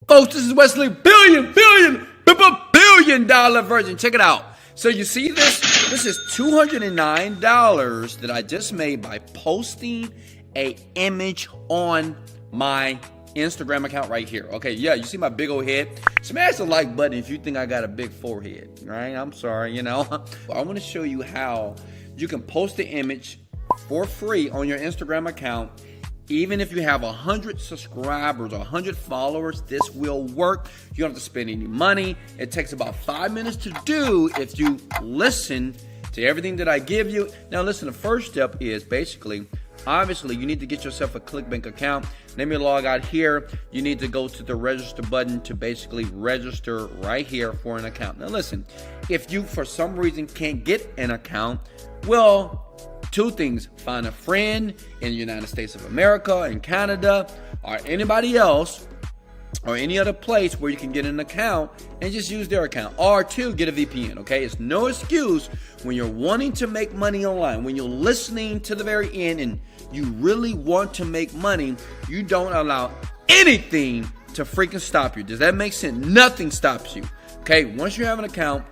Folks, this is Wesley, billion dollar version. Check it out. So you see this? This is $209 that I just made by posting a image on my Instagram account right here. Okay, yeah, you see my big old head? Smash the like button if you think I got a big forehead, right? I'm sorry, you know. I want to show you how you can post the image for free on your Instagram account. Even if you have 100 subscribers or 100 followers, this will work. You don't have to spend any money. It takes about 5 minutes to do if you listen to everything that I give you. Now listen, the first step is basically, obviously, you need to get yourself a ClickBank account. Let me log out here. You need to go to the register button to basically register right here for an account. Now listen, if you for some reason can't get an account, well, two things: find a friend in the United States of America, in Canada, or anybody else, or any other place where you can get an account and just use their account. Or two, get a VPN, okay? It's no excuse when you're wanting to make money online, when you're listening to the very end and you really want to make money, you don't allow anything to freaking stop you. Does that make sense? Nothing stops you, okay? Once you have an account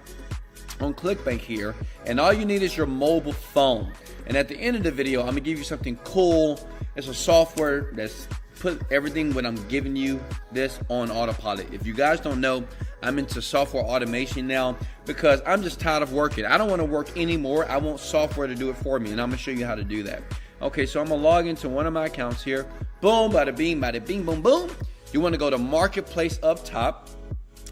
on ClickBank here, and all you need is your mobile phone. And at the end of the video, I'm gonna give you something cool. It's a software that's put everything when I'm giving you this on autopilot. If you guys don't know, I'm into software automation now because I'm just tired of working. I don't want to work anymore. I want software to do it for me, and I'm gonna show you how to do that. Okay, so I'm gonna log into one of my accounts here. Boom, bada bing, boom, boom. You want to go to Marketplace up top.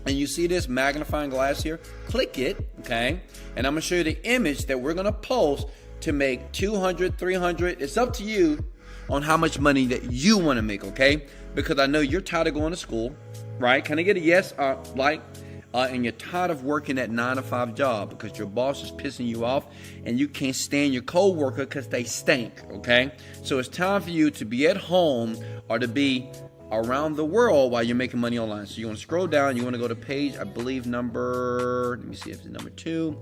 And you see this magnifying glass here? Click it, okay? And I'm gonna show you the image that we're gonna post to make 200, 300. It's up to you on how much money that you wanna make, okay? Because I know you're tired of going to school, right? Can I get a yes, and you're tired of working that 9-to-5 job because your boss is pissing you off and you can't stand your co-worker because they stink, okay? So it's time for you to be at home or to be around the world while you're making money online. So you want to scroll down, you want to go to page, I believe number, let me see if it's number 2.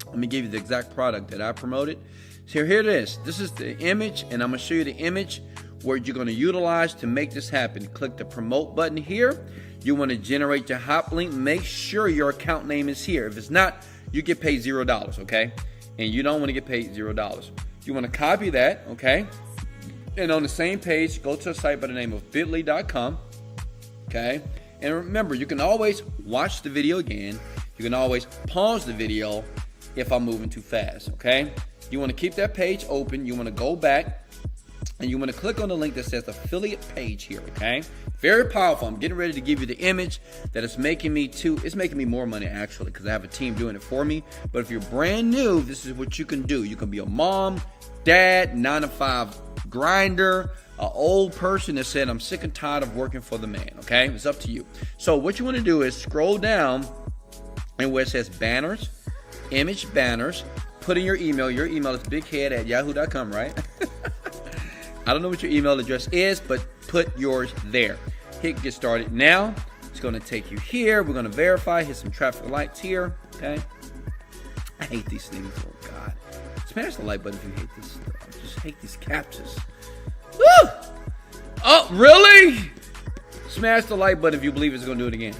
Let me give you the exact product that I promoted. So here it is. This is the image, and I'm going to show you the image where you're going to utilize to make this happen. Click the promote button here. You want to generate your hot link. Make sure your account name is here. If it's not, you get paid $0, okay? And you don't want to get paid $0. You want to copy that, okay? And on the same page, go to a site by the name of bit.ly.com, okay? And remember, you can always watch the video again. You can always pause the video if I'm moving too fast, okay? You want to keep that page open. You want to go back, and you want to click on the link that says affiliate page here, okay? Very powerful. I'm getting ready to give you the image that is making me it's making me more money actually because I have a team doing it for me. But if you're brand new, this is what you can do. You can be a mom, dad, 9-to-5 grinder, an old person that said, I'm sick and tired of working for the man, okay? It's up to you. So what you want to do is scroll down and where it says banners, image banners, put in your email. Your email is bighead@yahoo.com, right? I don't know what your email address is, but put yours there. Hit get started now. It's going to take you here. We're going to verify, hit some traffic lights here, okay? I hate these things, oh God. Smash the like button if you hate this stuff. I just hate these captures. Woo! Oh, really? Smash the like button if you believe it's going to do it again.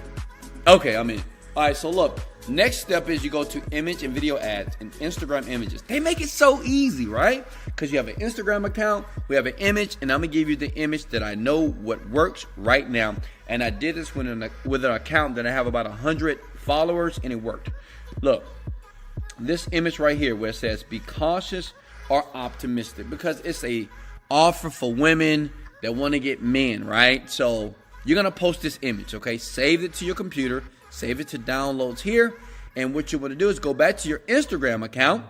Okay, I'm in. All right, so look. Next step is you go to image and video ads and Instagram images. They make it so easy, right? Because you have an Instagram account, we have an image, and I'm going to give you the image that I know what works right now. And I did this with an account that I have about 100 followers, and it worked. Look. This image right here where it says be cautious or optimistic, because it's a offer for women that want to get men, right? So you're going to post this image, okay? Save it to your computer, save it to downloads here, and what you want to do is go back to your Instagram account,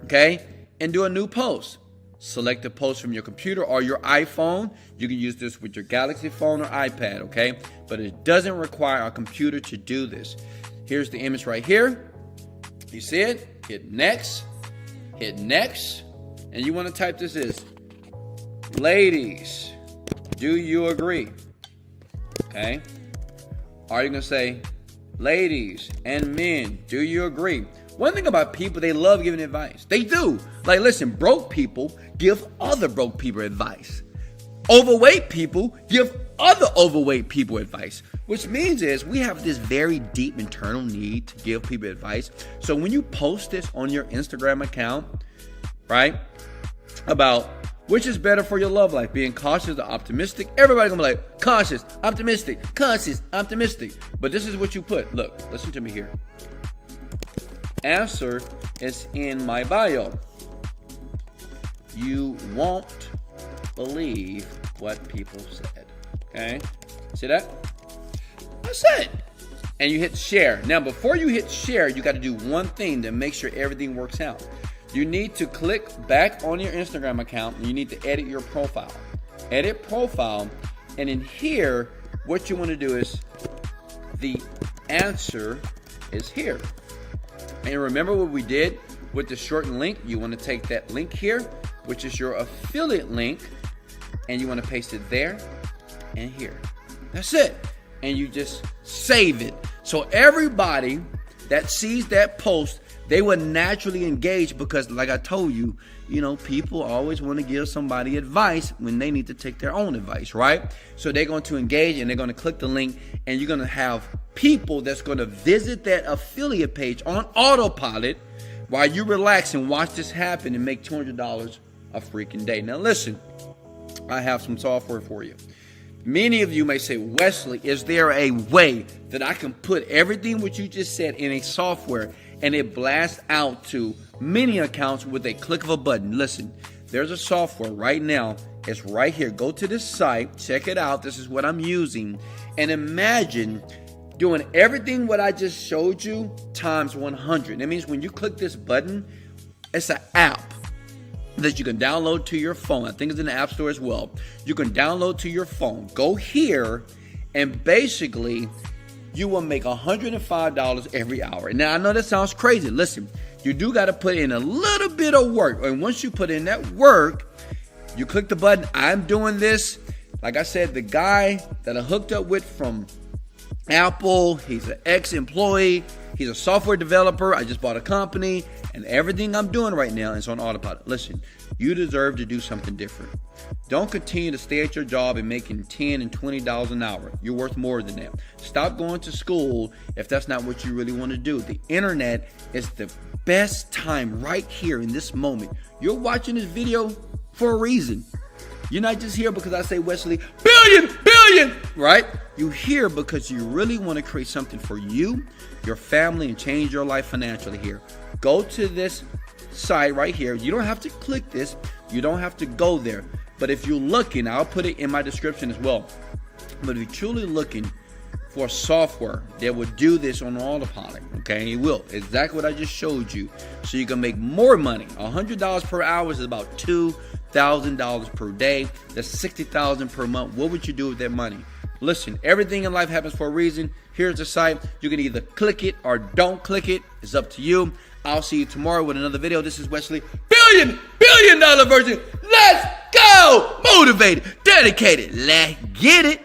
okay, and do a new post. Select the post from your computer or your iPhone. You can use this with your Galaxy phone or iPad, okay? But it doesn't require a computer to do this. Here's the image right here. You see it? Hit next, and you want to type this is, ladies, do you agree? Okay? Are you going to say, ladies and men, do you agree? One thing about people, they love giving advice. They do. Like, listen, broke people give other broke people advice. Overweight people give other overweight people advice, which means is we have this very deep internal need to give people advice. So when you post this on your Instagram account, right, about which is better for your love life, being cautious or optimistic, everybody's gonna be like, cautious, optimistic, cautious, optimistic. But this is what you put. Look, listen to me here. Answer is in my bio. You won't believe what people said. Okay? See that? That's it. And you hit share. Now, before you hit share, you got to do one thing to make sure everything works out. You need to click back on your Instagram account and you need to edit your profile. Edit profile. And in here, what you want to do is the answer is here. And remember what we did with the shortened link? You want to take that link here, which is your affiliate link, and you want to paste it there and here. That's it. And you just save it. So everybody that sees that post, they will naturally engage because, like I told you, people always want to give somebody advice when they need to take their own advice, right? So they're going to engage and they're going to click the link, and you're going to have people that's going to visit that affiliate page on autopilot while you relax and watch this happen and make $200 a freaking day. Now listen, I have some software for you. Many of you may say, Wesley, is there a way that I can put everything what you just said in a software and it blasts out to many accounts with a click of a button? Listen, there's a software right now. It's right here. Go to this site, check it out. This is what I'm using. And imagine doing everything what I just showed you times 100. That means when you click this button, it's an app that you can download to your phone. I think it's in the App Store as well. You can download to your phone. Go here, and basically, you will make $105 every hour. Now, I know that sounds crazy. Listen, you do got to put in a little bit of work. And once you put in that work, you click the button. I'm doing this. Like I said, the guy that I hooked up with from Apple, he's an ex-employee. He's a software developer. I just bought a company, and everything I'm doing right now is on autopilot. Listen, you deserve to do something different. Don't continue to stay at your job and making $10 and $20 an hour. You're worth more than that. Stop going to school if that's not what you really want to do. The internet is the best time right here in this moment. You're watching this video for a reason. You're not just here because I say, Wesley, billion, right? You're here because you really want to create something for you, your family, and change your life financially here. Go to this site right here. You don't have to click this. You don't have to go there. But if you're looking, I'll put it in my description as well. But if you're truly looking for software that will do this on autopilot, okay, it will. Exactly what I just showed you. So you can make more money. $100 per hour is about $2,000 per day. That's $60,000 per month. What would you do with that money? Listen, everything in life happens for a reason. Here's the site. You can either click it or don't click it. It's up to you. I'll see you tomorrow with another video. This is Wesley, billion dollar version. Let's go! Motivated, dedicated. Let's get it.